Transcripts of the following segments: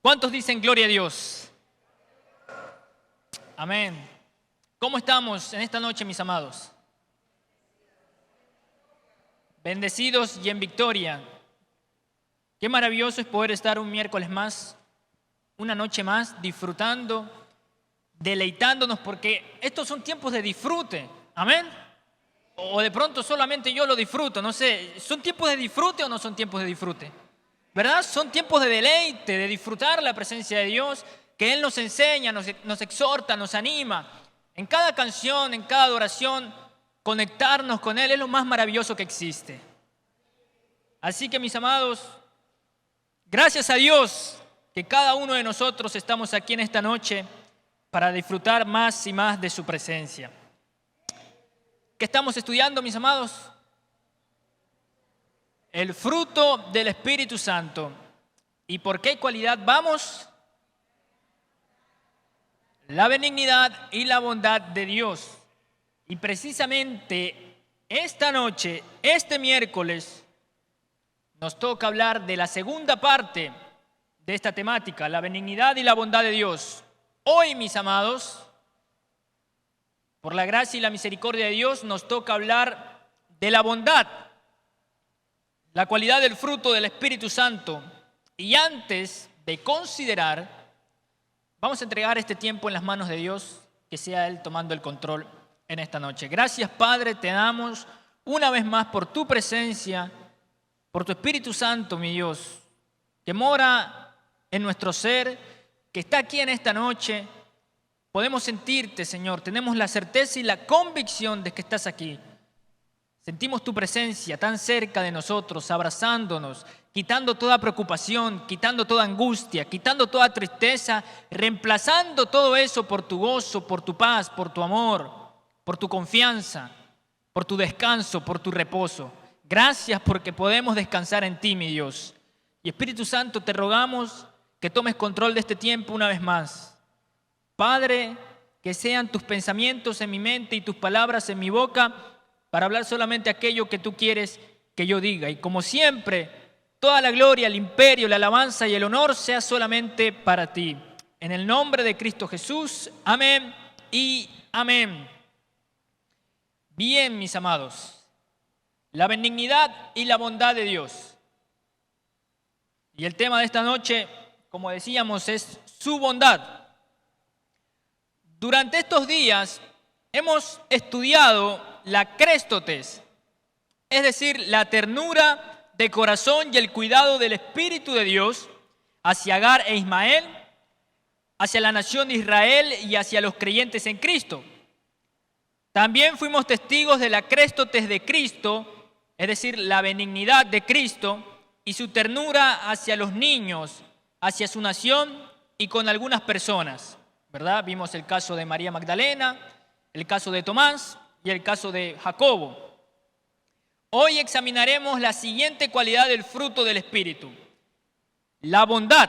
¿Cuántos dicen gloria a Dios? Amén. ¿Cómo estamos en esta noche, mis amados? Bendecidos y en victoria. Qué maravilloso es poder estar un miércoles más, una noche más, disfrutando, deleitándonos, porque estos son tiempos de disfrute. Amén. O de pronto solamente yo lo disfruto, no sé. ¿Son tiempos de disfrute o no son tiempos de disfrute? ¿Verdad? Son tiempos de deleite, de disfrutar la presencia de Dios, que Él nos enseña, nos exhorta, nos anima. En cada canción, en cada adoración, conectarnos con Él es lo más maravilloso que existe. Así que, mis amados, gracias a Dios que cada uno de nosotros estamos aquí en esta noche para disfrutar más y más de su presencia. ¿Qué estamos estudiando, mis amados? El fruto del Espíritu Santo. ¿Y por qué cualidad vamos? La benignidad y la bondad de Dios. Y precisamente esta noche, este miércoles, nos toca hablar de la segunda parte de esta temática, la benignidad y la bondad de Dios. Hoy, mis amados, por la gracia y la misericordia de Dios, nos toca hablar de la bondad, la cualidad del fruto del Espíritu Santo. Y antes de considerar, vamos a entregar este tiempo en las manos de Dios, que sea Él tomando el control en esta noche. Gracias, Padre, te damos una vez más por tu presencia, por tu Espíritu Santo, mi Dios, que mora en nuestro ser, que está aquí en esta noche. Podemos sentirte, Señor, tenemos la certeza y la convicción de que estás aquí. Sentimos tu presencia tan cerca de nosotros, abrazándonos, quitando toda preocupación, quitando toda angustia, quitando toda tristeza, reemplazando todo eso por tu gozo, por tu paz, por tu amor, por tu confianza, por tu descanso, por tu reposo. Gracias porque podemos descansar en ti, mi Dios. Y Espíritu Santo, te rogamos que tomes control de este tiempo una vez más. Padre, que sean tus pensamientos en mi mente y tus palabras en mi boca, para hablar solamente aquello que tú quieres que yo diga. Y como siempre, toda la gloria, el imperio, la alabanza y el honor sea solamente para ti. En el nombre de Cristo Jesús, amén y amén. Bien, mis amados, la benignidad y la bondad de Dios. Y el tema de esta noche, como decíamos, es su bondad. Durante estos días hemos estudiado la Créstotes, es decir, la ternura de corazón y el cuidado del Espíritu de Dios hacia Agar e Ismael, hacia la nación de Israel y hacia los creyentes en Cristo. También fuimos testigos de la Créstotes de Cristo, es decir, la benignidad de Cristo y su ternura hacia los niños, hacia su nación y con algunas personas, ¿verdad? Vimos el caso de María Magdalena, el caso de Tomás y el caso de Jacobo. Hoy examinaremos la siguiente cualidad del fruto del Espíritu: la bondad.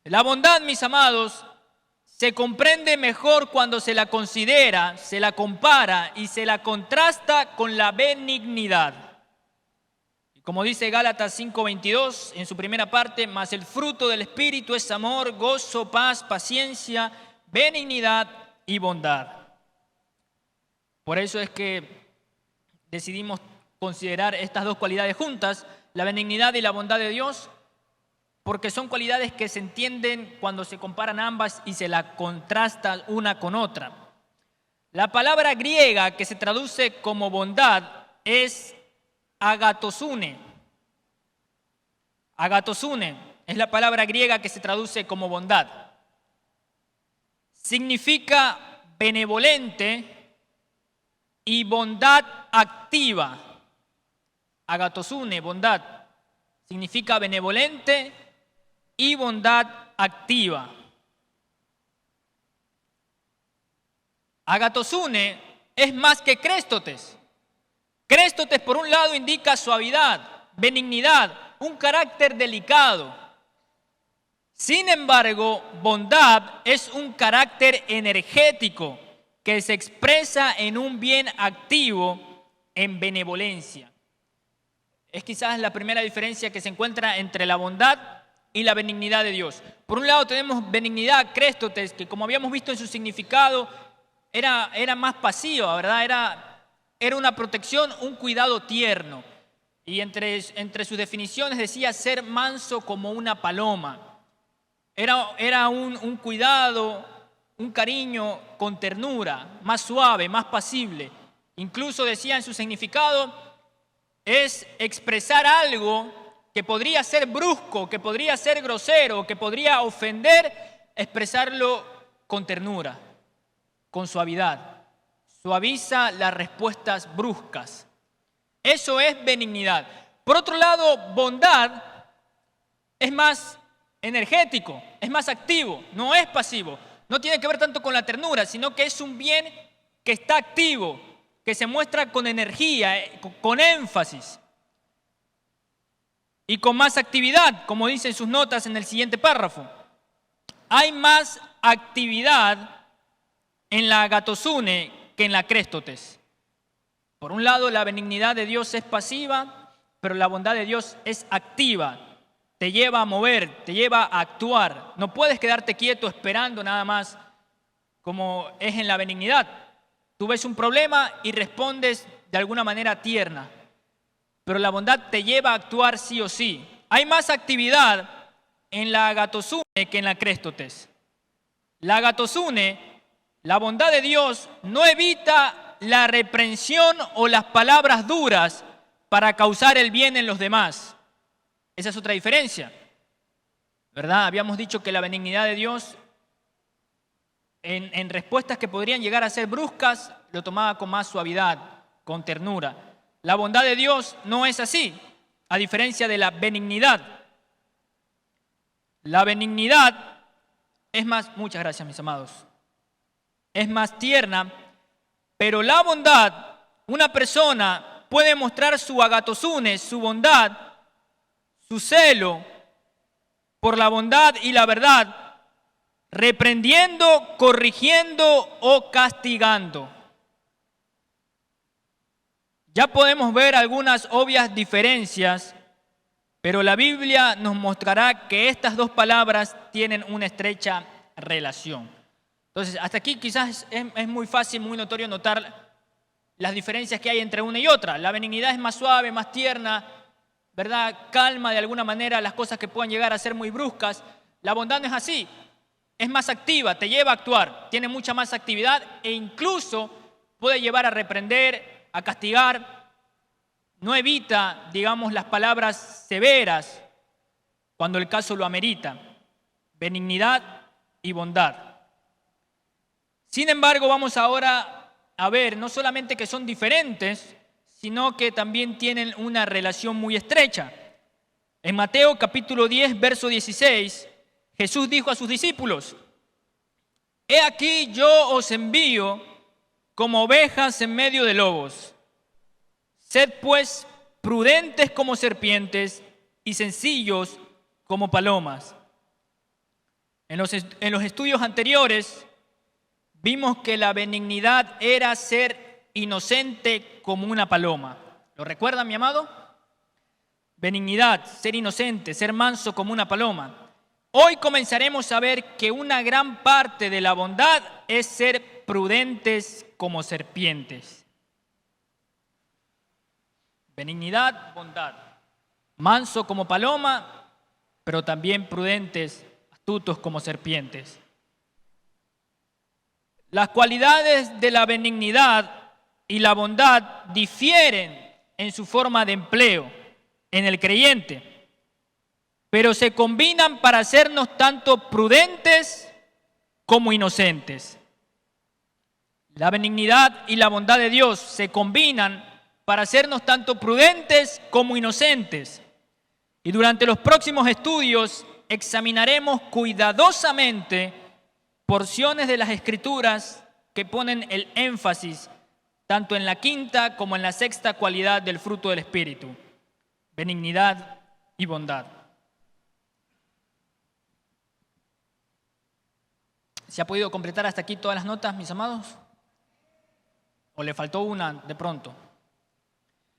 La bondad, mis amados, se comprende mejor cuando se la considera, se la compara y se la contrasta con la benignidad. Y como dice Gálatas 5:22 en su primera parte, mas el fruto del Espíritu es amor, gozo, paz, paciencia, benignidad y bondad. Por eso es que decidimos considerar estas dos cualidades juntas, la benignidad y la bondad de Dios, porque son cualidades que se entienden cuando se comparan ambas y se la contrastan una con otra. La palabra griega que se traduce como bondad es agatosune. Agatosune es la palabra griega que se traduce como bondad. Significa benevolente y bondad activa. Agatosune, bondad, significa benevolente y bondad activa. Agatosune es más que Créstotes. Créstotes, por un lado, indica suavidad, benignidad, un carácter delicado. Sin embargo, bondad es un carácter energético que se expresa en un bien activo, en benevolencia. Es quizás la primera diferencia que se encuentra entre la bondad y la benignidad de Dios. Por un lado tenemos benignidad, Créstotes, que como habíamos visto en su significado, era más pasiva, ¿verdad? Era una protección, un cuidado tierno. Y entre sus definiciones decía ser manso como una paloma. Era un cuidado, un cariño con ternura, más suave, más pasible. Incluso decía en su significado, es expresar algo que podría ser brusco, que podría ser grosero, que podría ofender, expresarlo con ternura, con suavidad. Suaviza las respuestas bruscas. Eso es benignidad. Por otro lado, bondad es más energético, es más activo, no es pasivo. No tiene que ver tanto con la ternura, sino que es un bien que está activo, que se muestra con energía, con énfasis y con más actividad, como dice en sus notas en el siguiente párrafo. Hay más actividad en la agatosune que en la Créstotes. Por un lado, la benignidad de Dios es pasiva, pero la bondad de Dios es activa. Te lleva a mover, te lleva a actuar. No puedes quedarte quieto esperando nada más como es en la benignidad. Tú ves un problema y respondes de alguna manera tierna, pero la bondad te lleva a actuar sí o sí. Hay más actividad en la agatosune que en la Créstotes. La agatosune, la bondad de Dios, no evita la reprensión o las palabras duras para causar el bien en los demás. Esa es otra diferencia, ¿verdad? Habíamos dicho que la benignidad de Dios en respuestas que podrían llegar a ser bruscas, lo tomaba con más suavidad, con ternura. La bondad de Dios no es así, a diferencia de la benignidad. La benignidad es más, muchas gracias mis amados, es más tierna, pero la bondad, una persona puede mostrar su agatosune, su bondad, su celo por la bondad y la verdad, reprendiendo, corrigiendo o castigando. Ya podemos ver algunas obvias diferencias, pero la Biblia nos mostrará que estas dos palabras tienen una estrecha relación. Entonces, hasta aquí quizás es muy fácil, muy notorio notar las diferencias que hay entre una y otra. La benignidad es más suave, más tierna, ¿verdad? Calma de alguna manera las cosas que puedan llegar a ser muy bruscas. La bondad no es así, es más activa, te lleva a actuar, tiene mucha más actividad e incluso puede llevar a reprender, a castigar. No evita, digamos, las palabras severas cuando el caso lo amerita. Benignidad y bondad. Sin embargo, vamos ahora a ver no solamente que son diferentes, sino que también tienen una relación muy estrecha. En Mateo capítulo 10, verso 16, Jesús dijo a sus discípulos: He aquí yo os envío como ovejas en medio de lobos. Sed pues prudentes como serpientes y sencillos como palomas. En los estudios anteriores vimos que la benignidad era ser inocente como una paloma. ¿Lo recuerdan, mi amado? Benignidad, ser inocente, ser manso como una paloma. Hoy comenzaremos a ver que una gran parte de la bondad es ser prudentes como serpientes. Benignidad, bondad. Manso como paloma, pero también prudentes, astutos como serpientes. Las cualidades de la benignidad y la bondad difieren en su forma de empleo en el creyente, pero se combinan para hacernos tanto prudentes como inocentes. La benignidad y la bondad de Dios se combinan para hacernos tanto prudentes como inocentes. Y durante los próximos estudios examinaremos cuidadosamente porciones de las Escrituras que ponen el énfasis tanto en la quinta como en la sexta cualidad del fruto del Espíritu: benignidad y bondad. ¿Se ha podido completar hasta aquí todas las notas, mis amados? ¿O le faltó una de pronto?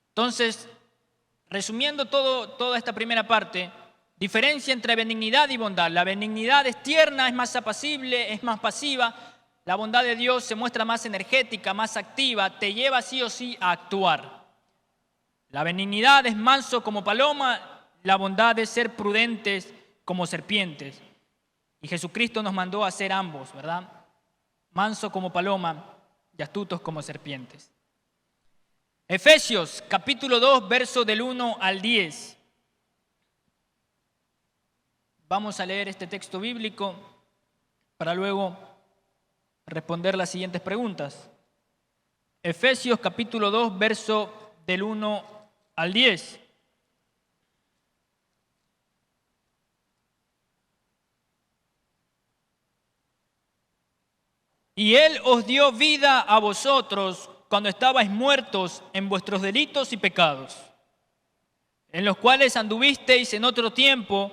Entonces, resumiendo toda esta primera parte, Diferencia entre benignidad y bondad. La benignidad es tierna, es más apacible, es más pasiva. La bondad de Dios se muestra más energética, más activa, te lleva sí o sí a actuar. La benignidad es manso como paloma, la bondad es ser prudentes como serpientes. Y Jesucristo nos mandó a ser ambos, ¿verdad? Manso como paloma y astutos como serpientes. Efesios capítulo 2, verso del 1 al 10. Vamos a leer este texto bíblico para luego responder las siguientes preguntas. Efesios capítulo 2, verso del 1 al 10. Y Él os dio vida a vosotros cuando estabais muertos en vuestros delitos y pecados, en los cuales anduvisteis en otro tiempo,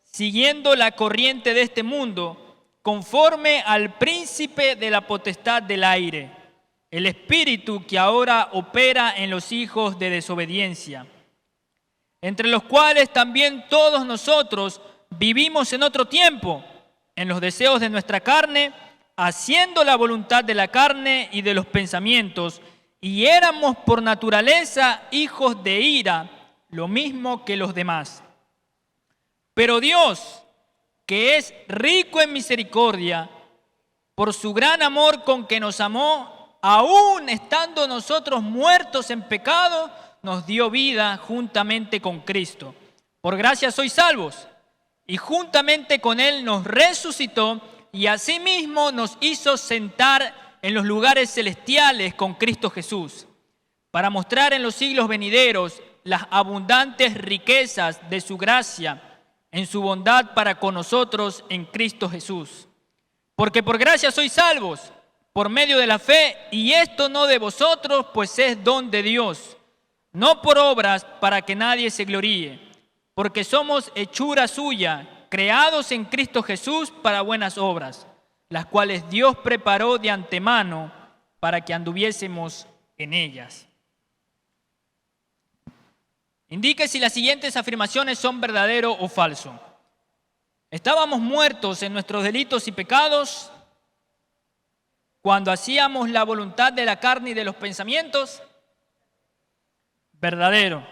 siguiendo la corriente de este mundo, conforme al príncipe de la potestad del aire, el espíritu que ahora opera en los hijos de desobediencia, entre los cuales también todos nosotros vivimos en otro tiempo, en los deseos de nuestra carne, haciendo la voluntad de la carne y de los pensamientos, y éramos por naturaleza hijos de ira, lo mismo que los demás. Pero Dios, que es rico en misericordia, por su gran amor con que nos amó, aún estando nosotros muertos en pecado, nos dio vida juntamente con Cristo. Por gracia sois salvos, y juntamente con Él nos resucitó, y asimismo nos hizo sentar en los lugares celestiales con Cristo Jesús, para mostrar en los siglos venideros las abundantes riquezas de su gracia, en su bondad para con nosotros en Cristo Jesús. Porque por gracia sois salvos, por medio de la fe, y esto no de vosotros, pues es don de Dios, no por obras para que nadie se gloríe, porque somos hechura suya, creados en Cristo Jesús para buenas obras, las cuales Dios preparó de antemano para que anduviésemos en ellas. Indique si las siguientes afirmaciones son verdadero o falso. Estábamos muertos en nuestros delitos y pecados cuando hacíamos la voluntad de la carne y de los pensamientos. Verdadero.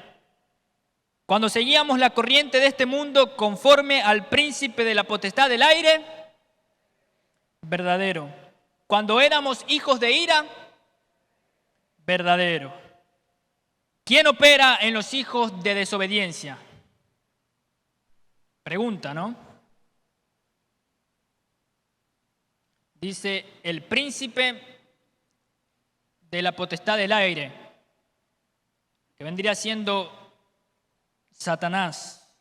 Cuando seguíamos la corriente de este mundo conforme al príncipe de la potestad del aire. Verdadero. Cuando éramos hijos de ira. Verdadero. ¿Quién opera en los hijos de desobediencia? Pregunta, ¿no? Dice el príncipe de la potestad del aire, que vendría siendo Satanás.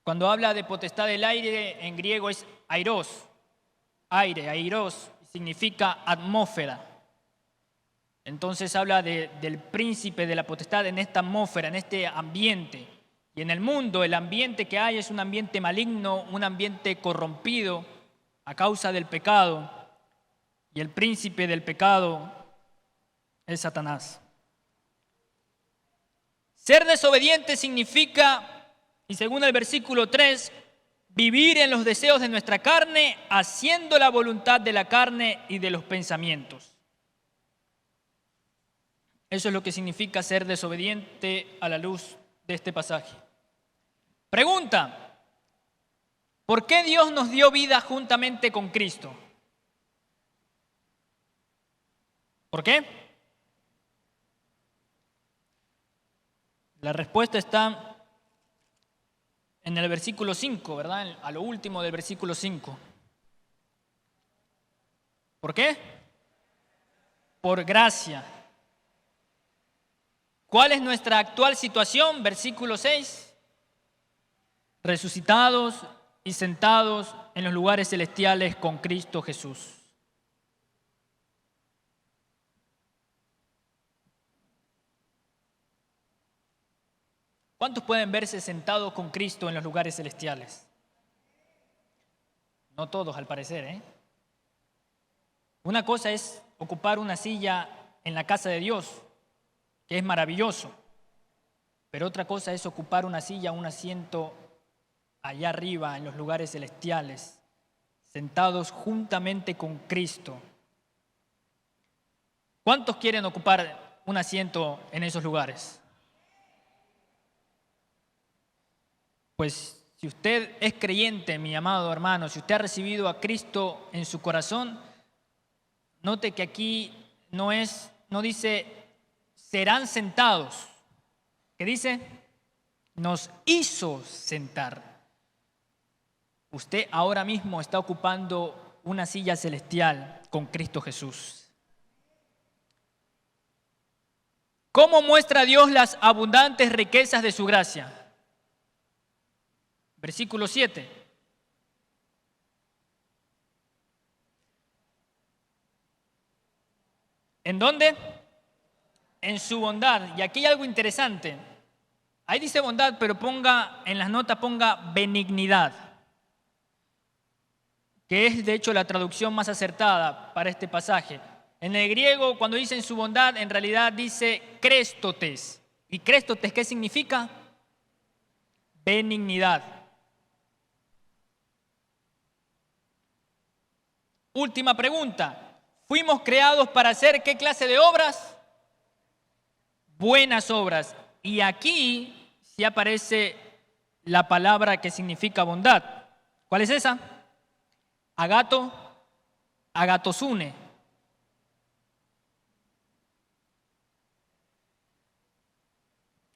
Cuando habla de potestad del aire, en griego es airos, aire, airos, significa atmósfera. Entonces habla del príncipe de la potestad en esta atmósfera, en este ambiente. Y en el mundo el ambiente que hay es un ambiente maligno, un ambiente corrompido a causa del pecado. Y el príncipe del pecado es Satanás. Ser desobediente significa, y según el versículo 3, vivir en los deseos de nuestra carne, haciendo la voluntad de la carne y de los pensamientos. Eso es lo que significa ser desobediente a la luz de este pasaje. Pregunta: ¿por qué Dios nos dio vida juntamente con Cristo? ¿Por qué? La respuesta está en el versículo 5, ¿verdad? A lo último del versículo 5. ¿Por qué? Por gracia. ¿Cuál es nuestra actual situación? Versículo 6. Resucitados y sentados en los lugares celestiales con Cristo Jesús. ¿Cuántos pueden verse sentados con Cristo en los lugares celestiales? No todos, al parecer, ¿eh? Una cosa es ocupar una silla en la casa de Dios, que es maravilloso. pero otra cosa es ocupar una silla, un asiento allá arriba en los lugares celestiales, sentados juntamente con Cristo. ¿Cuántos quieren ocupar un asiento en esos lugares? Pues si usted es creyente, mi amado hermano, si usted ha recibido a Cristo en su corazón, note que aquí no dice serán sentados, que dice nos hizo sentar. Usted ahora mismo está ocupando una silla celestial con Cristo Jesús. ¿Cómo muestra Dios las abundantes riquezas de su gracia? Versículo 7. ¿En dónde? En su bondad. Y aquí hay algo interesante. Ahí dice bondad, pero en las notas ponga benignidad, que es de hecho la traducción más acertada para este pasaje. En el griego, cuando dice en su bondad, en realidad dice créstotes. ¿Y créstotes qué significa? Benignidad. Última pregunta. ¿Fuimos creados para hacer qué clase de obras? Buenas obras. Y aquí sí aparece la palabra que significa bondad. ¿Cuál es esa? Agatosune.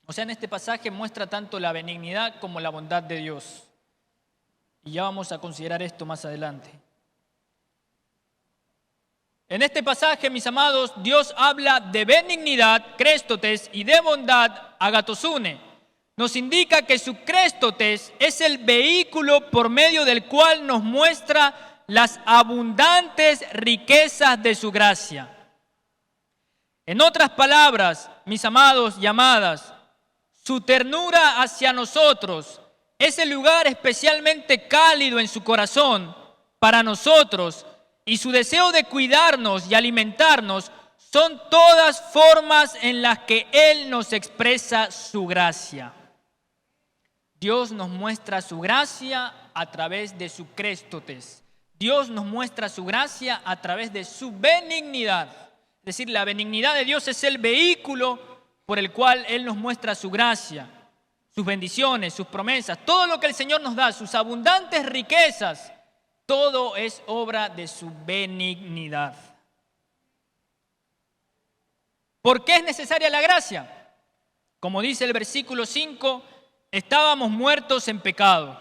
O sea, en este pasaje muestra tanto la benignidad como la bondad de Dios. Y ya vamos a considerar esto más adelante. En este pasaje, mis amados, Dios habla de benignidad, créstotes, y de bondad, agatosune. Nos indica que su créstotes es el vehículo por medio del cual nos muestra las abundantes riquezas de su gracia. En otras palabras, mis amados y amadas, su ternura hacia nosotros, ese lugar especialmente cálido en su corazón para nosotros, y su deseo de cuidarnos y alimentarnos son todas formas en las que Él nos expresa su gracia. Dios nos muestra su gracia a través de su créstotes. Dios nos muestra su gracia a través de su benignidad. Es decir, la benignidad de Dios es el vehículo por el cual Él nos muestra su gracia, sus bendiciones, sus promesas, todo lo que el Señor nos da, sus abundantes riquezas. Todo es obra de su benignidad. ¿Por qué es necesaria la gracia? Como dice el versículo 5, estábamos muertos en pecado.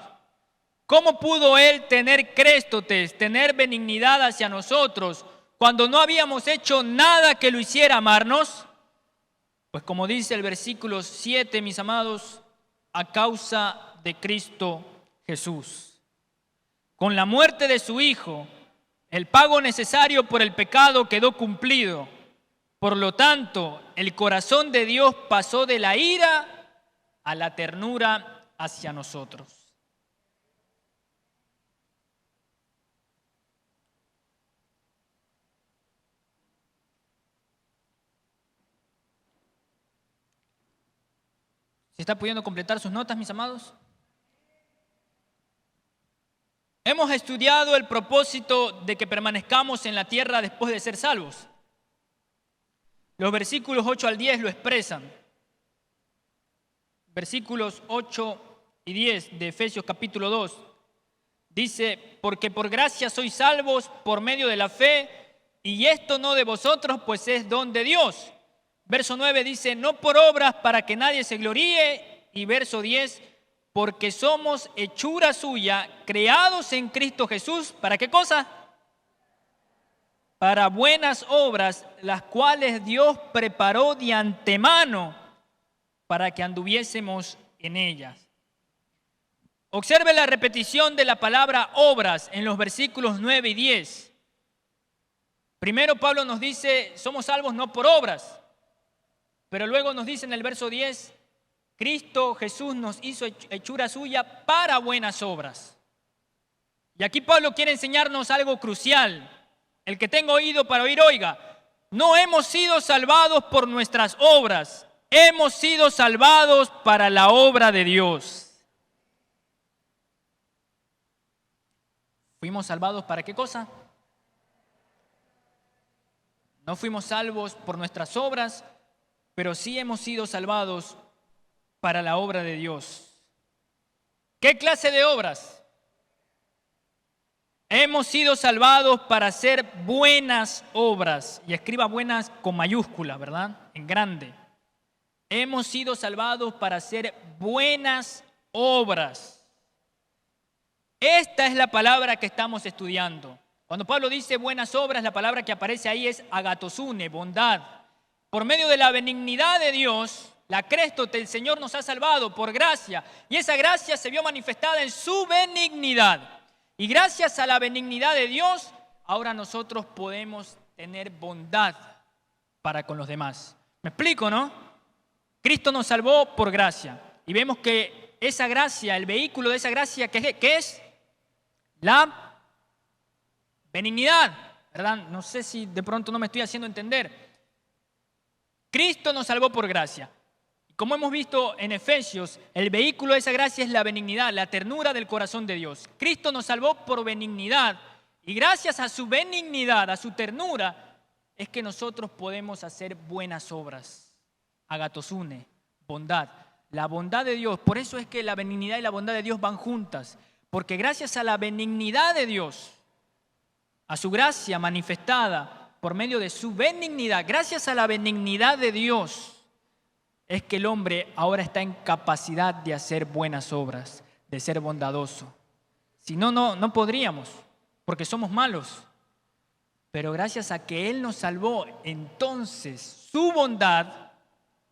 ¿Cómo pudo Él tener créstotes, tener benignidad hacia nosotros, cuando no habíamos hecho nada que lo hiciera amarnos? Pues como dice el versículo 7, mis amados, a causa de Cristo Jesús. Con la muerte de su Hijo, el pago necesario por el pecado quedó cumplido. Por lo tanto, el corazón de Dios pasó de la ira a la ternura hacia nosotros. ¿Se está pudiendo completar sus notas, mis amados? Hemos estudiado el propósito de que permanezcamos en la tierra después de ser salvos. Los versículos 8 al 10 lo expresan. Versículos 8 y 10 de Efesios capítulo 2. Dice, porque por gracia sois salvos por medio de la fe, y esto no de vosotros, pues es don de Dios. Verso 9 dice, no por obras para que nadie se gloríe. Y verso 10, porque somos hechura suya, creados en Cristo Jesús. ¿Para qué cosa? Para buenas obras, las cuales Dios preparó de antemano para que anduviésemos en ellas. Observe la repetición de la palabra obras en los versículos 9 y 10. Primero Pablo nos dice, somos salvos no por obras, pero luego nos dice en el verso 10, Cristo Jesús nos hizo hechura suya para buenas obras. Y aquí Pablo quiere enseñarnos algo crucial. El que tenga oído para oír, oiga. No hemos sido salvados por nuestras obras, hemos sido salvados para la obra de Dios. ¿Fuimos salvados para qué cosa? No fuimos salvos por nuestras obras, pero sí hemos sido salvados para la obra de Dios. ¿Qué clase de obras? Hemos sido salvados para hacer buenas obras. Y escriba buenas con mayúscula, ¿verdad? En grande. Hemos sido salvados para hacer buenas obras. Esta es la palabra que estamos estudiando. Cuando Pablo dice buenas obras, la palabra que aparece ahí es agatosune, bondad. Por medio de la benignidad de Dios, la créstote, el Señor nos ha salvado por gracia. Y esa gracia se vio manifestada en su benignidad. Y gracias a la benignidad de Dios, ahora nosotros podemos tener bondad para con los demás. ¿Me explico, no? Cristo nos salvó por gracia. Y vemos que esa gracia, el vehículo de esa gracia, ¿qué es? La benignidad, ¿verdad? No sé si de pronto no me estoy haciendo entender. Cristo nos salvó por gracia. Como hemos visto en Efesios, el vehículo de esa gracia es la benignidad, la ternura del corazón de Dios. Cristo nos salvó por benignidad y gracias a su benignidad, a su ternura, es que nosotros podemos hacer buenas obras. Agatosune, bondad. La bondad de Dios, por eso es que la benignidad y la bondad de Dios van juntas. Porque gracias a la benignidad de Dios, a su gracia manifestada por medio de su benignidad, gracias a la benignidad de Dios, es que el hombre ahora está en capacidad de hacer buenas obras, de ser bondadoso. Si no, no podríamos, porque somos malos. Pero gracias a que Él nos salvó, entonces su bondad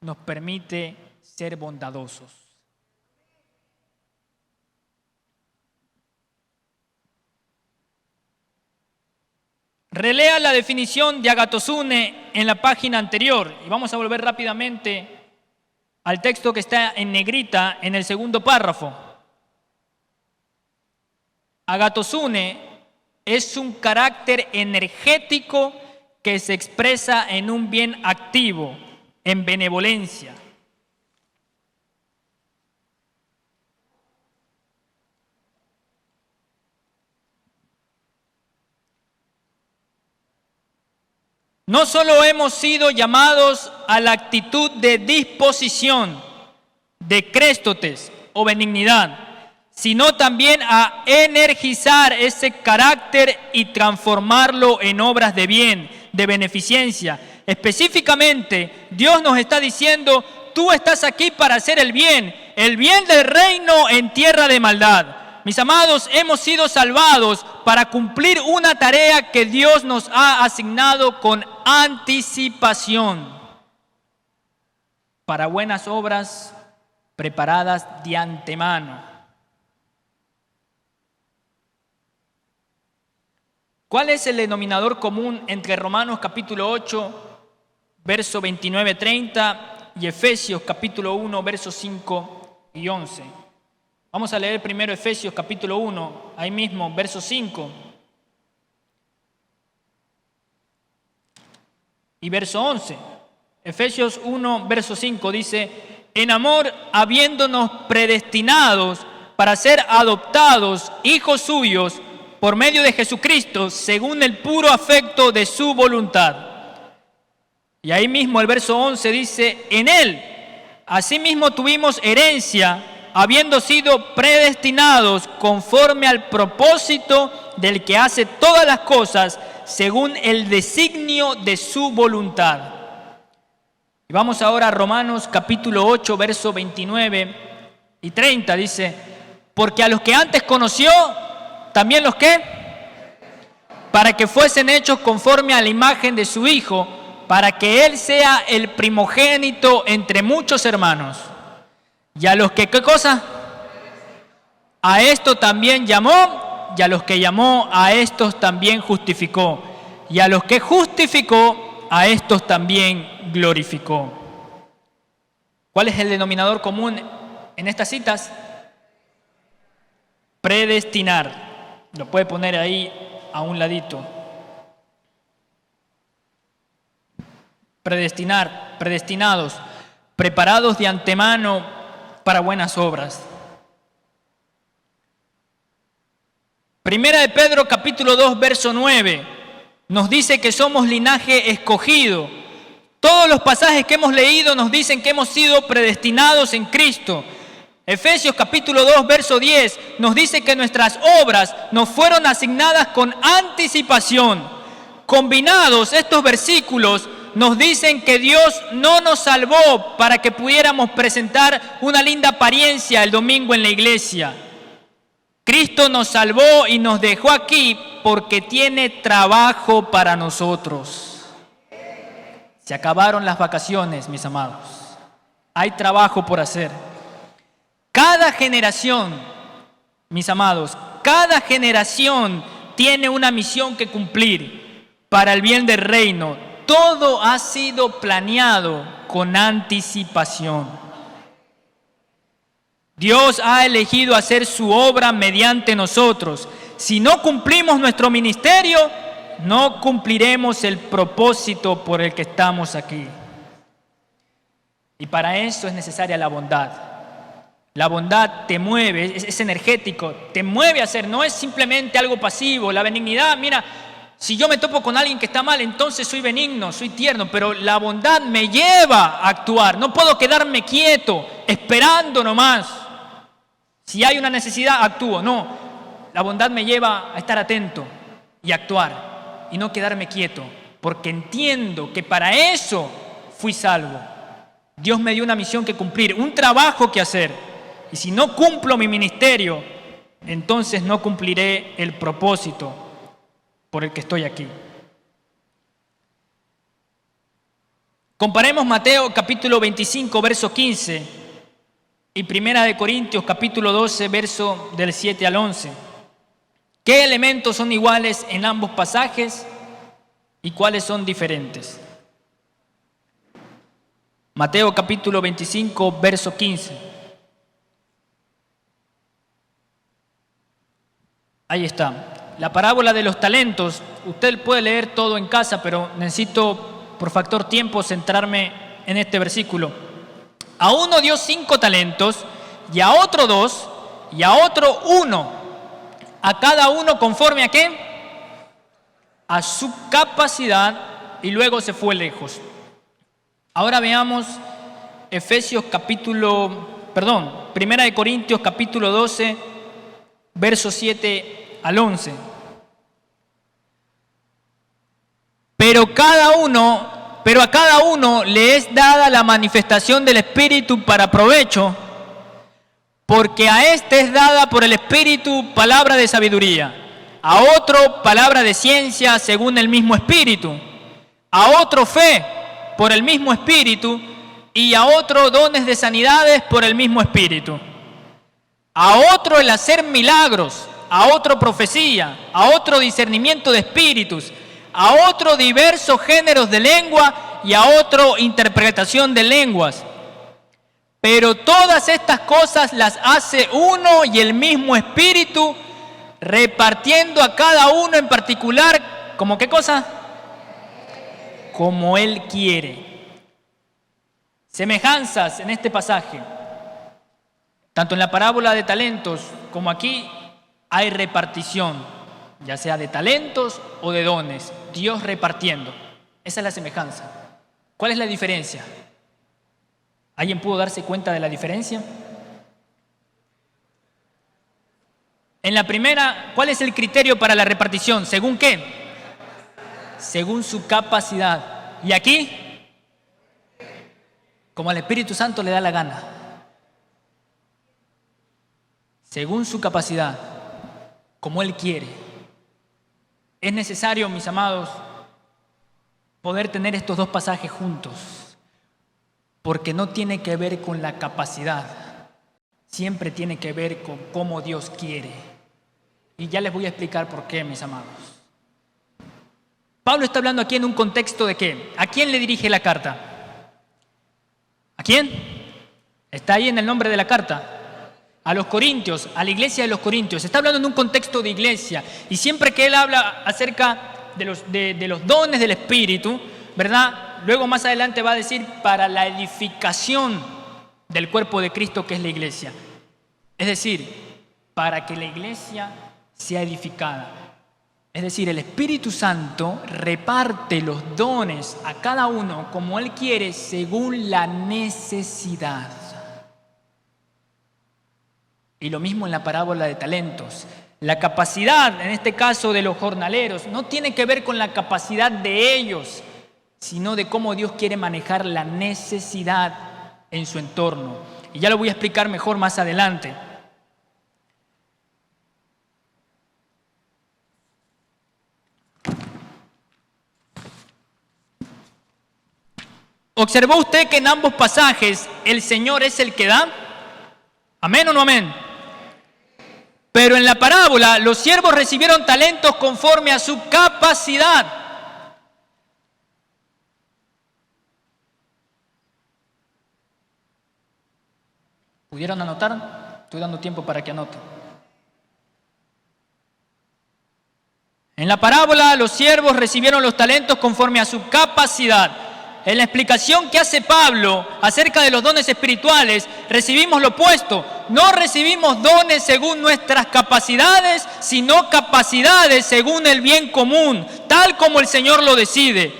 nos permite ser bondadosos. Relea la definición de agatosune en la página anterior y vamos a volver rápidamente al texto que está en negrita en el segundo párrafo. Agatosune es un carácter energético que se expresa en un bien activo, en benevolencia. No solo hemos sido llamados a la actitud de disposición, de créstotes o benignidad, sino también a energizar ese carácter y transformarlo en obras de bien, de beneficencia. Específicamente, Dios nos está diciendo, tú estás aquí para hacer el bien del reino en tierra de maldad. Mis amados, hemos sido salvados para cumplir una tarea que Dios nos ha asignado con anticipación, para buenas obras preparadas de antemano. ¿Cuál es el denominador común entre Romanos capítulo 8, verso 29-30 y Efesios capítulo 1, versos 5 y 11? Vamos a leer primero Efesios capítulo 1, ahí mismo, verso 5 y verso 11. Efesios 1, verso 5 dice, en amor, habiéndonos predestinados para ser adoptados hijos suyos por medio de Jesucristo, según el puro afecto de su voluntad. Y ahí mismo el verso 11 dice, en él, asimismo tuvimos herencia, habiendo sido predestinados conforme al propósito del que hace todas las cosas según el designio de su voluntad. Y vamos ahora a Romanos capítulo 8, verso 29 y 30. Dice, porque a los que antes conoció, también los que, para que fuesen hechos conforme a la imagen de su Hijo, para que Él sea el primogénito entre muchos hermanos. Y a los que, ¿qué cosa? A esto también llamó, y a los que llamó, a estos también justificó. Y a los que justificó, a estos también glorificó. ¿Cuál es el denominador común en estas citas? Predestinar. Lo puede poner ahí a un ladito. Predestinar, predestinados. preparados de antemano para buenas obras. Primera de Pedro capítulo 2, verso 9, nos dice que somos linaje escogido. Todos los pasajes que hemos leído nos dicen que hemos sido predestinados en Cristo. Efesios capítulo 2, verso 10, nos dice que nuestras obras nos fueron asignadas con anticipación. Combinados, estos versículos nos dicen que Dios no nos salvó para que pudiéramos presentar una linda apariencia el domingo en la iglesia. Cristo nos salvó y nos dejó aquí porque tiene trabajo para nosotros. Se acabaron las vacaciones, mis amados. Hay trabajo por hacer. Cada generación, mis amados, cada generación tiene una misión que cumplir para el bien del reino. Todo ha sido planeado con anticipación. Dios ha elegido hacer su obra mediante nosotros. Si no cumplimos nuestro ministerio, no cumpliremos el propósito por el que estamos aquí. Y para eso es necesaria la bondad. La bondad te mueve, es energético, te mueve a hacer, no es simplemente algo pasivo. La benignidad, mira, si yo me topo con alguien que está mal, entonces soy benigno, soy tierno, pero la bondad me lleva a actuar. No puedo quedarme quieto, esperando nomás. Si hay una necesidad, actúo. No, la bondad me lleva a estar atento y actuar y no quedarme quieto, porque entiendo que para eso fui salvo. Dios me dio una misión que cumplir, un trabajo que hacer. Y si no cumplo mi ministerio, entonces no cumpliré el propósito por el que estoy aquí. Comparemos Mateo capítulo 25, verso 15 y Primera de Corintios capítulo 12, verso del 7 al 11. ¿Qué elementos son iguales en ambos pasajes y cuáles son diferentes? Mateo capítulo 25, verso 15. Ahí está. La parábola de los talentos. Usted puede leer todo en casa, pero necesito por factor tiempo centrarme en este versículo. A uno dio 5 talentos, y a otro 2, y a otro 1. A cada uno conforme a ¿qué? A su capacidad, y luego se fue lejos. Ahora veamos Primera de Corintios capítulo 12, versos 7 al 11. Pero a cada uno le es dada la manifestación del Espíritu para provecho, porque a este es dada por el Espíritu palabra de sabiduría, a otro palabra de ciencia según el mismo Espíritu, a otro fe por el mismo Espíritu, y a otro dones de sanidades por el mismo Espíritu, a otro el hacer milagros, a otro profecía, a otro discernimiento de espíritus, a otro diversos géneros de lengua y a otro interpretación de lenguas. Pero todas estas cosas las hace uno y el mismo Espíritu, repartiendo a cada uno en particular, ¿como qué cosa? Como Él quiere. Semejanzas en este pasaje. Tanto en la parábola de talentos como aquí hay repartición, ya sea de talentos o de dones. Dios repartiendo. Esa es la semejanza. ¿Cuál es la diferencia? ¿Alguien pudo darse cuenta de la diferencia? En la primera, ¿cuál es el criterio para la repartición? ¿Según qué? Según su capacidad. ¿Y aquí? Como al Espíritu Santo le da la gana. Según su capacidad, como Él quiere. Es necesario, mis amados, poder tener estos dos pasajes juntos, porque no tiene que ver con la capacidad, siempre tiene que ver con cómo Dios quiere. Y ya les voy a explicar por qué, mis amados. Pablo está hablando aquí en un contexto de ¿qué? ¿A quién le dirige la carta? ¿A quién? Está ahí en el nombre de la carta. A los corintios, a la iglesia de los corintios. Está hablando en un contexto de iglesia. Y siempre que él habla acerca de los dones del Espíritu, ¿verdad? luego más adelante va a decir para la edificación del cuerpo de Cristo, que es la iglesia. Es decir, para que la iglesia sea edificada. Es decir, el Espíritu Santo reparte los dones a cada uno como Él quiere según la necesidad. Y lo mismo en la parábola de talentos. La capacidad, en este caso de los jornaleros, no tiene que ver con la capacidad de ellos, sino de cómo Dios quiere manejar la necesidad en su entorno. Y ya lo voy a explicar mejor más adelante. ¿Observó usted que en ambos pasajes el Señor es el que da? ¿Amén o no amén? Pero en la parábola los siervos recibieron talentos conforme a su capacidad. ¿Pudieron anotar? Estoy dando tiempo para que anoten. En la parábola los siervos recibieron los talentos conforme a su capacidad. En la explicación que hace Pablo acerca de los dones espirituales, recibimos lo opuesto. No recibimos dones según nuestras capacidades, sino capacidades según el bien común, tal como el Señor lo decide.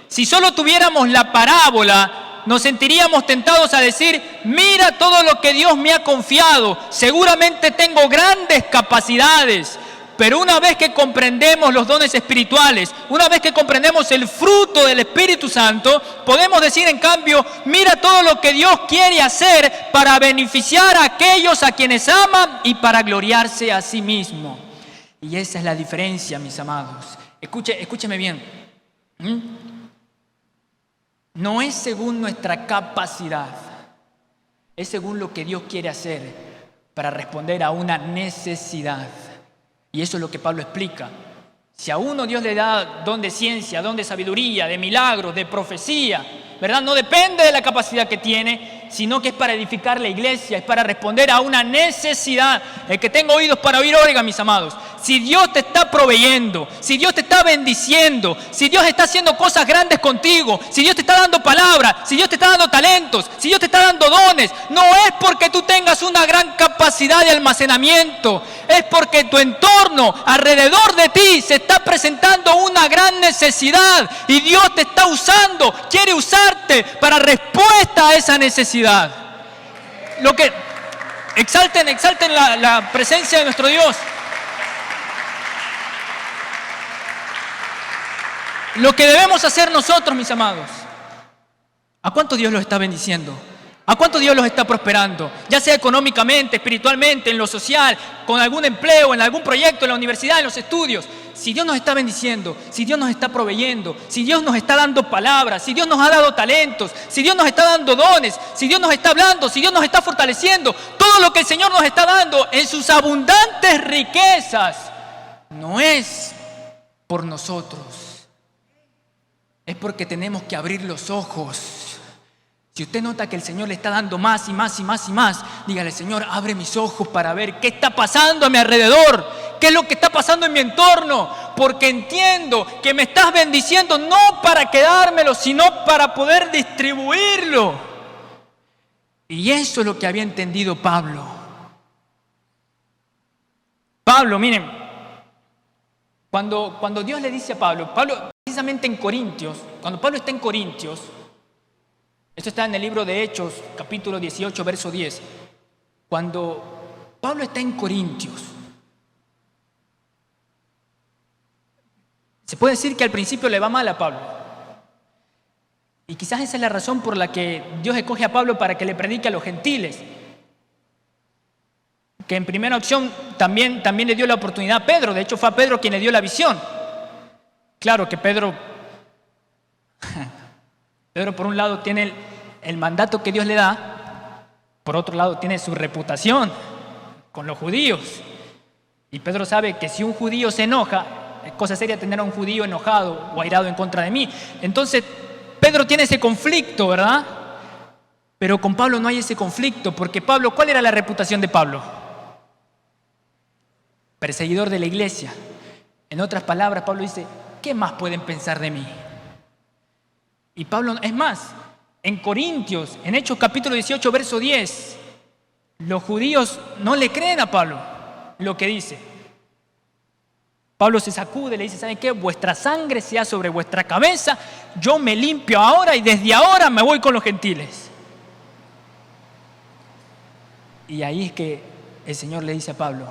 Si solo tuviéramos la parábola, nos sentiríamos tentados a decir, mira todo lo que Dios me ha confiado, seguramente tengo grandes capacidades. Pero una vez que comprendemos los dones espirituales, una vez que comprendemos el fruto del Espíritu Santo, podemos decir en cambio, mira todo lo que Dios quiere hacer para beneficiar a aquellos a quienes ama y para gloriarse a sí mismo. Y esa es la diferencia, mis amados. Escúcheme bien. No es según nuestra capacidad, es según lo que Dios quiere hacer para responder a una necesidad. Y eso es lo que Pablo explica. Si a uno Dios le da don de ciencia, don de sabiduría, de milagros, de profecía, ¿verdad? No depende de la capacidad que tiene, sino que es para edificar la iglesia, es para responder a una necesidad. El que tenga oídos para oír, oiga, mis amados. Si Dios te está proveyendo, si Dios te está bendiciendo, si Dios está haciendo cosas grandes contigo, si Dios te está dando palabra, si Dios te está dando talentos, si Dios te está dando dones, no es porque tú tengas una gran capacidad de almacenamiento, es porque tu entorno, alrededor de ti, se está presentando una gran necesidad y Dios te está usando, quiere usarte para respuesta a esa necesidad. Lo que exalten la presencia de nuestro Dios. Lo que debemos hacer nosotros, mis amados, ¿a cuánto Dios los está bendiciendo? ¿A cuánto Dios los está prosperando? Ya sea económicamente, espiritualmente, en lo social, con algún empleo, en algún proyecto, en la universidad, en los estudios. Si Dios nos está bendiciendo, si Dios nos está proveyendo, si Dios nos está dando palabras, si Dios nos ha dado talentos, si Dios nos está dando dones, si Dios nos está hablando, si Dios nos está fortaleciendo, todo lo que el Señor nos está dando en sus abundantes riquezas, no es por nosotros. Es porque tenemos que abrir los ojos. Si usted nota que el Señor le está dando más y más y más y más, dígale, Señor, abre mis ojos para ver qué está pasando a mi alrededor, qué es lo que está pasando en mi entorno, porque entiendo que me estás bendiciendo no para quedármelo, sino para poder distribuirlo. Y eso es lo que había entendido Pablo. Pablo, miren, cuando Dios le dice a Pablo, precisamente en Corintios, cuando Pablo está en Corintios, esto está en el libro de Hechos, capítulo 18, verso 10. Cuando Pablo está en Corintios, se puede decir que al principio le va mal a Pablo. Y quizás esa es la razón por la que Dios escoge a Pablo para que le predique a los gentiles. Que en primera opción también le dio la oportunidad a Pedro. De hecho, fue a Pedro quien le dio la visión. Claro que Pedro por un lado tiene el mandato que Dios le da, por otro lado tiene su reputación con los judíos. Y Pedro sabe que si un judío se enoja, es cosa seria tener a un judío enojado o airado en contra de mí. Entonces Pedro tiene ese conflicto, ¿verdad? Pero con Pablo no hay ese conflicto, porque Pablo, ¿cuál era la reputación de Pablo? Perseguidor de la iglesia. En otras palabras, Pablo dice, ¿qué más pueden pensar de mí? Y Pablo, es más, en Corintios, en Hechos capítulo 18, verso 10, los judíos no le creen a Pablo lo que dice. Pablo se sacude, le dice, ¿saben qué? Vuestra sangre sea sobre vuestra cabeza, yo me limpio ahora y desde ahora me voy con los gentiles. Y ahí es que el Señor le dice a Pablo,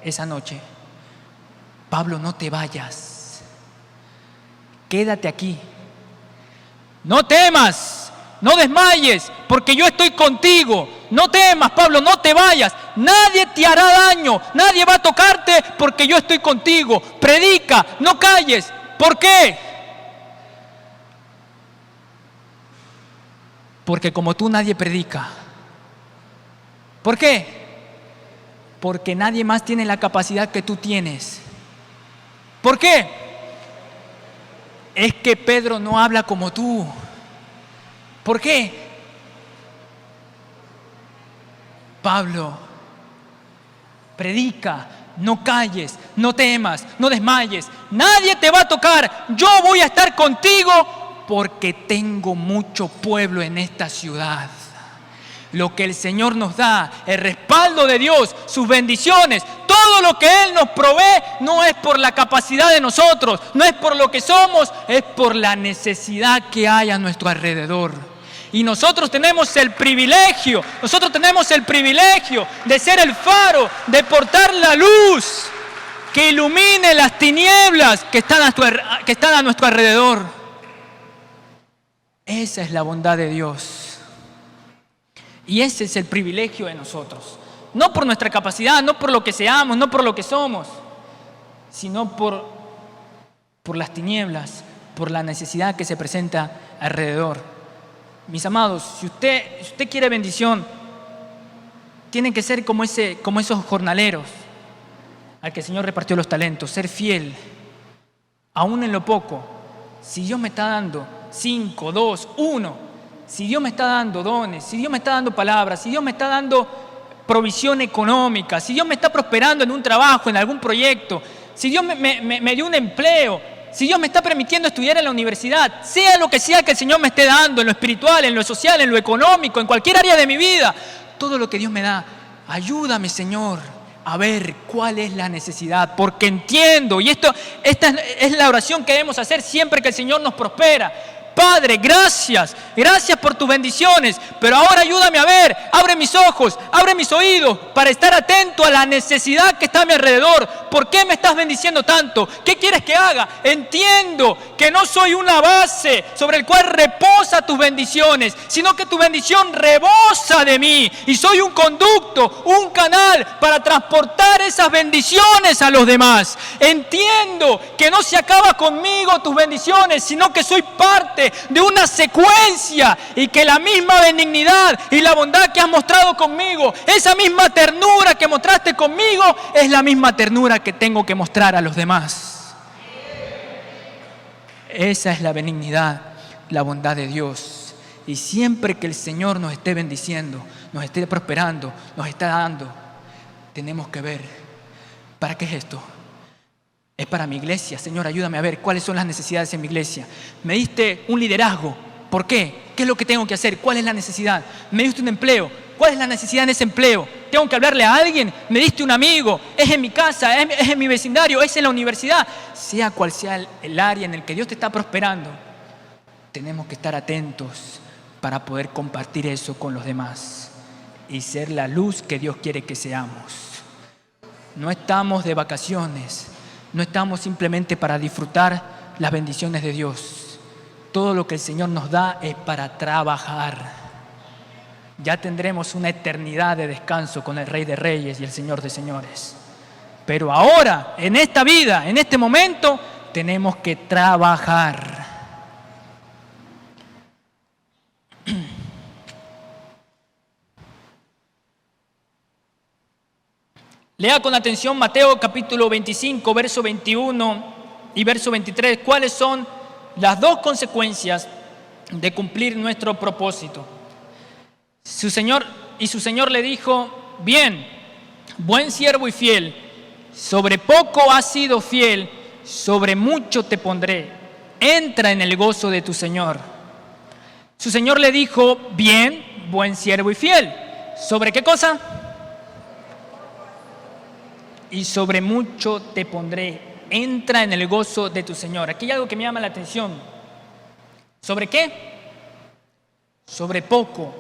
esa noche, Pablo, no te vayas, quédate aquí, no temas, no desmayes, porque yo estoy contigo. No temas, Pablo, no te vayas. Nadie te hará daño, nadie va a tocarte porque yo estoy contigo. Predica, no calles. ¿Por qué? Porque como tú nadie predica. ¿Por qué? Porque nadie más tiene la capacidad que tú tienes. ¿Por qué? Es que Pedro no habla como tú. ¿Por qué? Pablo, predica, no calles, no temas, no desmayes, nadie te va a tocar, yo voy a estar contigo porque tengo mucho pueblo en esta ciudad. Lo que el Señor nos da, el respaldo de Dios, sus bendiciones, todo lo que Él nos provee no es por la capacidad de nosotros, no es por lo que somos, es por la necesidad que hay a nuestro alrededor. Y nosotros tenemos el privilegio de ser el faro, de portar la luz que ilumine las tinieblas que están a nuestro alrededor. Esa es la bondad de Dios. Y ese es el privilegio de nosotros. No por nuestra capacidad, no por lo que seamos, no por lo que somos, sino por las tinieblas, por la necesidad que se presenta alrededor. Mis amados, si usted quiere bendición, tienen que ser como esos jornaleros al que el Señor repartió los talentos, ser fiel, aún en lo poco. Si Dios me está dando 5, 2, 1, si Dios me está dando dones, si Dios me está dando palabras, si Dios me está dando provisión económica, si Dios me está prosperando en un trabajo, en algún proyecto, si Dios me dio un empleo, si Dios me está permitiendo estudiar en la universidad, sea lo que sea que el Señor me esté dando, en lo espiritual, en lo social, en lo económico, en cualquier área de mi vida, todo lo que Dios me da, ayúdame, Señor, a ver cuál es la necesidad, porque entiendo, y esta es la oración que debemos hacer siempre que el Señor nos prospera. Padre, gracias por tus bendiciones, pero ahora ayúdame a ver, abre mis ojos, abre mis oídos para estar atento a la necesidad que está a mi alrededor. ¿Por qué me estás bendiciendo tanto? ¿Qué quieres que haga? Entiendo que no soy una base sobre el cual reposa tus bendiciones, sino que tu bendición rebosa de mí y soy un conducto, un canal para transportar esas bendiciones a los demás. Entiendo que no se acaba conmigo tus bendiciones, sino que soy parte de una secuencia y que la misma benignidad y la bondad que has mostrado conmigo, esa misma ternura que mostraste conmigo, es la misma ternura que tengo que mostrar a los demás. Esa es la benignidad, la bondad de Dios. Y siempre que el Señor nos esté bendiciendo, nos esté prosperando, nos está dando, tenemos que ver, ¿para qué es esto? Es para mi iglesia. Señor, ayúdame a ver cuáles son las necesidades en mi iglesia. Me diste un liderazgo. ¿Por qué? ¿Qué es lo que tengo que hacer? ¿Cuál es la necesidad? Me diste un empleo. ¿Cuál es la necesidad en ese empleo? ¿Tengo que hablarle a alguien? ¿Me diste un amigo? ¿Es en mi casa? ¿Es en mi vecindario? ¿Es en la universidad? Sea cual sea el área en el que Dios te está prosperando, tenemos que estar atentos para poder compartir eso con los demás y ser la luz que Dios quiere que seamos. No estamos de vacaciones. No estamos simplemente para disfrutar las bendiciones de Dios. Todo lo que el Señor nos da es para trabajar. Ya tendremos una eternidad de descanso con el Rey de Reyes y el Señor de Señores. Pero ahora, en esta vida, en este momento, tenemos que trabajar. Lea con atención Mateo capítulo 25, verso 21 y verso 23. ¿Cuáles son las dos consecuencias de cumplir nuestro propósito? Su Señor le dijo: bien, buen siervo y fiel, sobre poco has sido fiel, sobre mucho te pondré. Entra en el gozo de tu Señor. Su señor le dijo, bien, buen siervo y fiel. ¿Sobre qué cosa? Y sobre mucho te pondré. Entra en el gozo de tu señor. Aquí hay algo que me llama la atención. ¿Sobre qué? Sobre poco.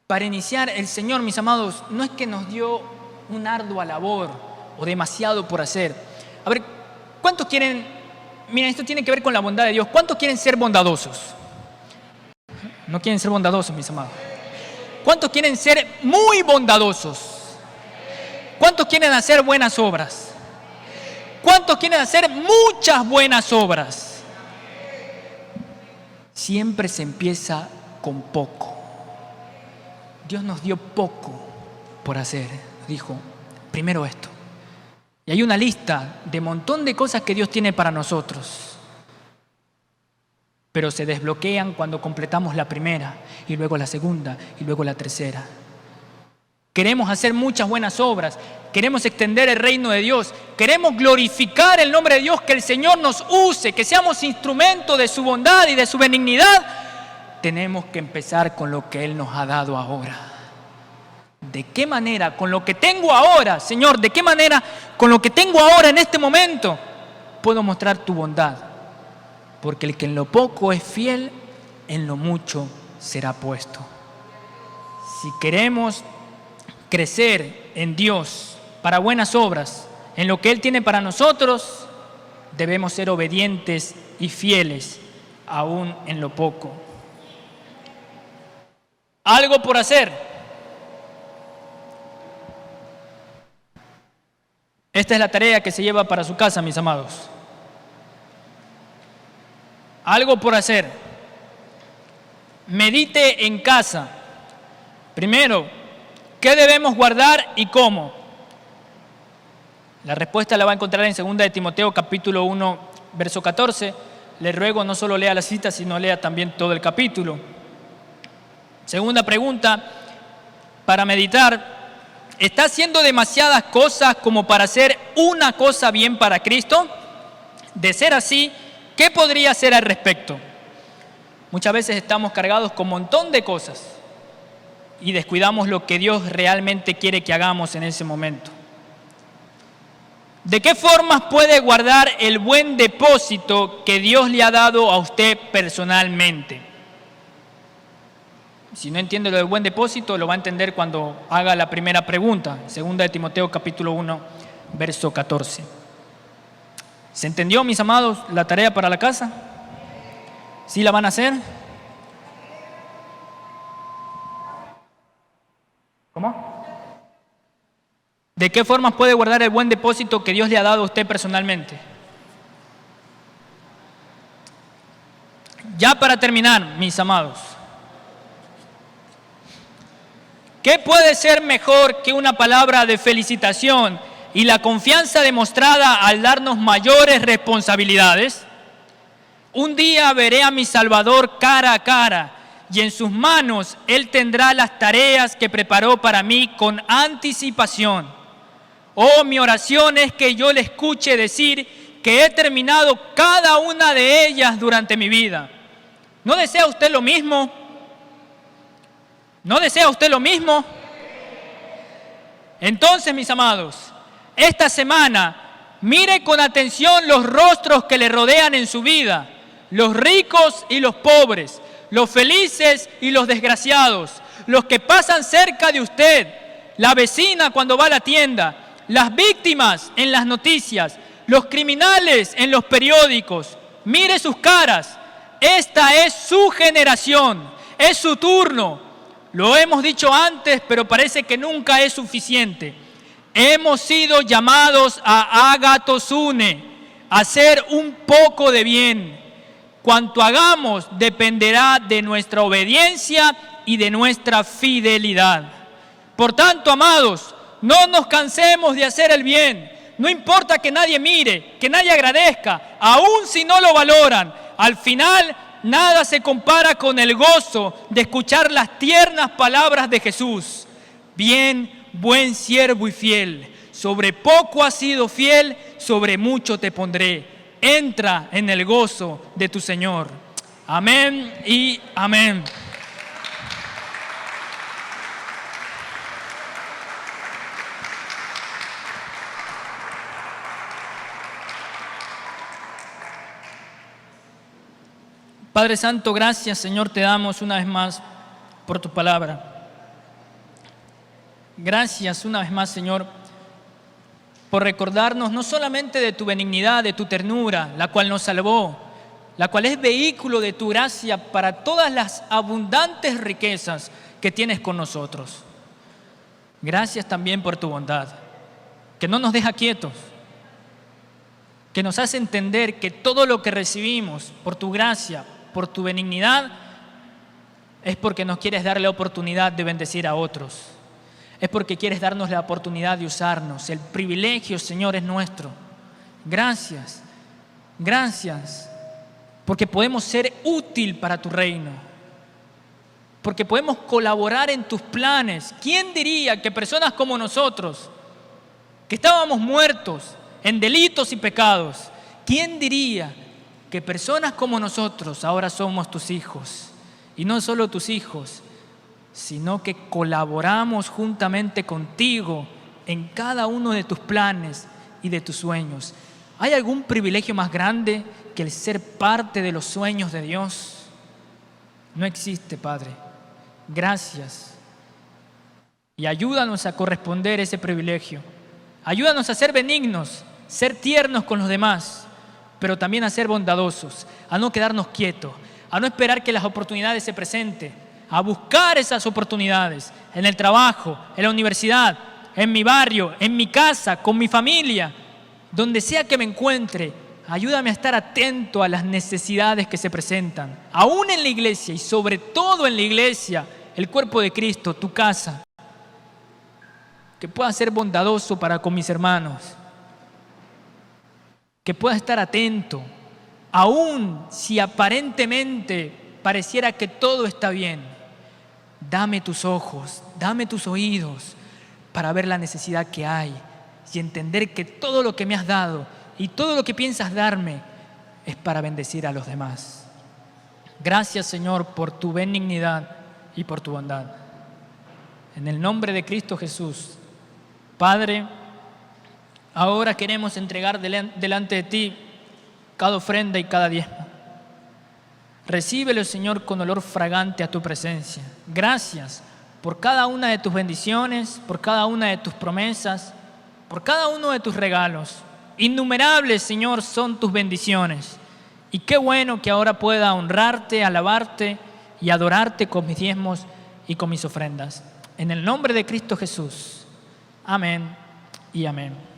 Para iniciar, el Señor, mis amados, no es que nos dio una ardua labor o demasiado por hacer. A ver, ¿cuántos quieren? Miren, esto tiene que ver con la bondad de Dios. ¿Cuántos quieren ser bondadosos? No quieren ser bondadosos, mis amados. ¿Cuántos quieren ser muy bondadosos? ¿Cuántos quieren hacer buenas obras? ¿Cuántos quieren hacer muchas buenas obras? Siempre se empieza con poco. Dios nos dio poco por hacer. Dijo, primero esto. Y hay una lista de un montón de cosas que Dios tiene para nosotros. Pero se desbloquean cuando completamos la primera, y luego la segunda, y luego la tercera. Queremos hacer muchas buenas obras, queremos extender el reino de Dios, queremos glorificar el nombre de Dios, que el Señor nos use, que seamos instrumento de su bondad y de su benignidad. Tenemos que empezar con lo que Él nos ha dado ahora. ¿De qué manera? Con lo que tengo ahora, Señor, ¿de qué manera? Con lo que tengo ahora en este momento puedo mostrar tu bondad. Porque el que en lo poco es fiel, en lo mucho será puesto. Si queremos crecer en Dios para buenas obras, en lo que Él tiene para nosotros, debemos ser obedientes y fieles, aún en lo poco. Algo por hacer. Esta es la tarea que se lleva para su casa, mis amados. Algo por hacer. Medite en casa. Primero, ¿qué debemos guardar y cómo? La respuesta la va a encontrar en 2 de Timoteo capítulo 1, verso 14. Le ruego no solo lea la cita, sino lea también todo el capítulo. Segunda pregunta, para meditar. ¿Está haciendo demasiadas cosas como para hacer una cosa bien para Cristo? De ser así, ¿qué podría hacer al respecto? Muchas veces estamos cargados con un montón de cosas y descuidamos lo que Dios realmente quiere que hagamos en ese momento. ¿De qué formas puede guardar el buen depósito que Dios le ha dado a usted personalmente? Si no entiende lo del buen depósito, lo va a entender cuando haga la primera pregunta, 2 de Timoteo capítulo 1, verso 14. ¿Se entendió, mis amados, la tarea para la casa? ¿Sí la van a hacer? ¿Cómo? ¿De qué formas puede guardar el buen depósito que Dios le ha dado a usted personalmente? Ya para terminar, mis amados, ¿qué puede ser mejor que una palabra de felicitación y la confianza demostrada al darnos mayores responsabilidades? Un día veré a mi Salvador cara a cara y en sus manos Él tendrá las tareas que preparó para mí con anticipación. Oh, mi oración es que yo le escuche decir que he terminado cada una de ellas durante mi vida. ¿No desea usted lo mismo? ¿No desea usted lo mismo? Entonces, mis amados, esta semana mire con atención los rostros que le rodean en su vida, los ricos y los pobres, los felices y los desgraciados, los que pasan cerca de usted, la vecina cuando va a la tienda, las víctimas en las noticias, los criminales en los periódicos. Mire sus caras. Esta es su generación, es su turno. Lo hemos dicho antes, pero parece que nunca es suficiente. Hemos sido llamados a agatosune, a hacer un poco de bien. Cuanto hagamos dependerá de nuestra obediencia y de nuestra fidelidad. Por tanto, amados, no nos cansemos de hacer el bien. No importa que nadie mire, que nadie agradezca, aun si no lo valoran. Al final, nada se compara con el gozo de escuchar las tiernas palabras de Jesús. Bien, buen siervo y fiel, sobre poco has sido fiel, sobre mucho te pondré. Entra en el gozo de tu Señor. Amén y amén. Padre Santo, gracias, Señor, te damos una vez más por tu palabra. Gracias una vez más, Señor, por recordarnos no solamente de tu benignidad, de tu ternura, la cual nos salvó, la cual es vehículo de tu gracia para todas las abundantes riquezas que tienes con nosotros. Gracias también por tu bondad, que no nos deja quietos, que nos hace entender que todo lo que recibimos por tu gracia, por tu benignidad, es porque nos quieres dar la oportunidad de bendecir a otros. Es porque quieres darnos la oportunidad de usarnos. El privilegio, Señor, es nuestro. Gracias, gracias, porque podemos ser útil para tu reino, porque podemos colaborar en tus planes. ¿Quién diría que personas como nosotros, que estábamos muertos en delitos y pecados, quién diría que personas como nosotros ahora somos tus hijos? Y no solo tus hijos, sino que colaboramos juntamente contigo en cada uno de tus planes y de tus sueños. ¿Hay algún privilegio más grande que el ser parte de los sueños de Dios? No existe, Padre. Gracias. Y ayúdanos a corresponder ese privilegio. Ayúdanos a ser benignos, ser tiernos con los demás, pero también a ser bondadosos, a no quedarnos quietos, a no esperar que las oportunidades se presenten, a buscar esas oportunidades en el trabajo, en la universidad, en mi barrio, en mi casa, con mi familia, donde sea que me encuentre. Ayúdame a estar atento a las necesidades que se presentan, aún en la iglesia y sobre todo en la iglesia, el cuerpo de Cristo, tu casa. Que pueda ser bondadoso para con mis hermanos, que pueda estar atento, aún si aparentemente pareciera que todo está bien. Dame tus ojos, dame tus oídos para ver la necesidad que hay y entender que todo lo que me has dado y todo lo que piensas darme es para bendecir a los demás. Gracias, Señor, por tu benignidad y por tu bondad. En el nombre de Cristo Jesús, Padre, ahora queremos entregar delante de ti cada ofrenda y cada diezmo. Recíbelo, Señor, con olor fragante a tu presencia. Gracias por cada una de tus bendiciones, por cada una de tus promesas, por cada uno de tus regalos. Innumerables, Señor, son tus bendiciones. Y qué bueno que ahora pueda honrarte, alabarte y adorarte con mis diezmos y con mis ofrendas. En el nombre de Cristo Jesús. Amén y amén.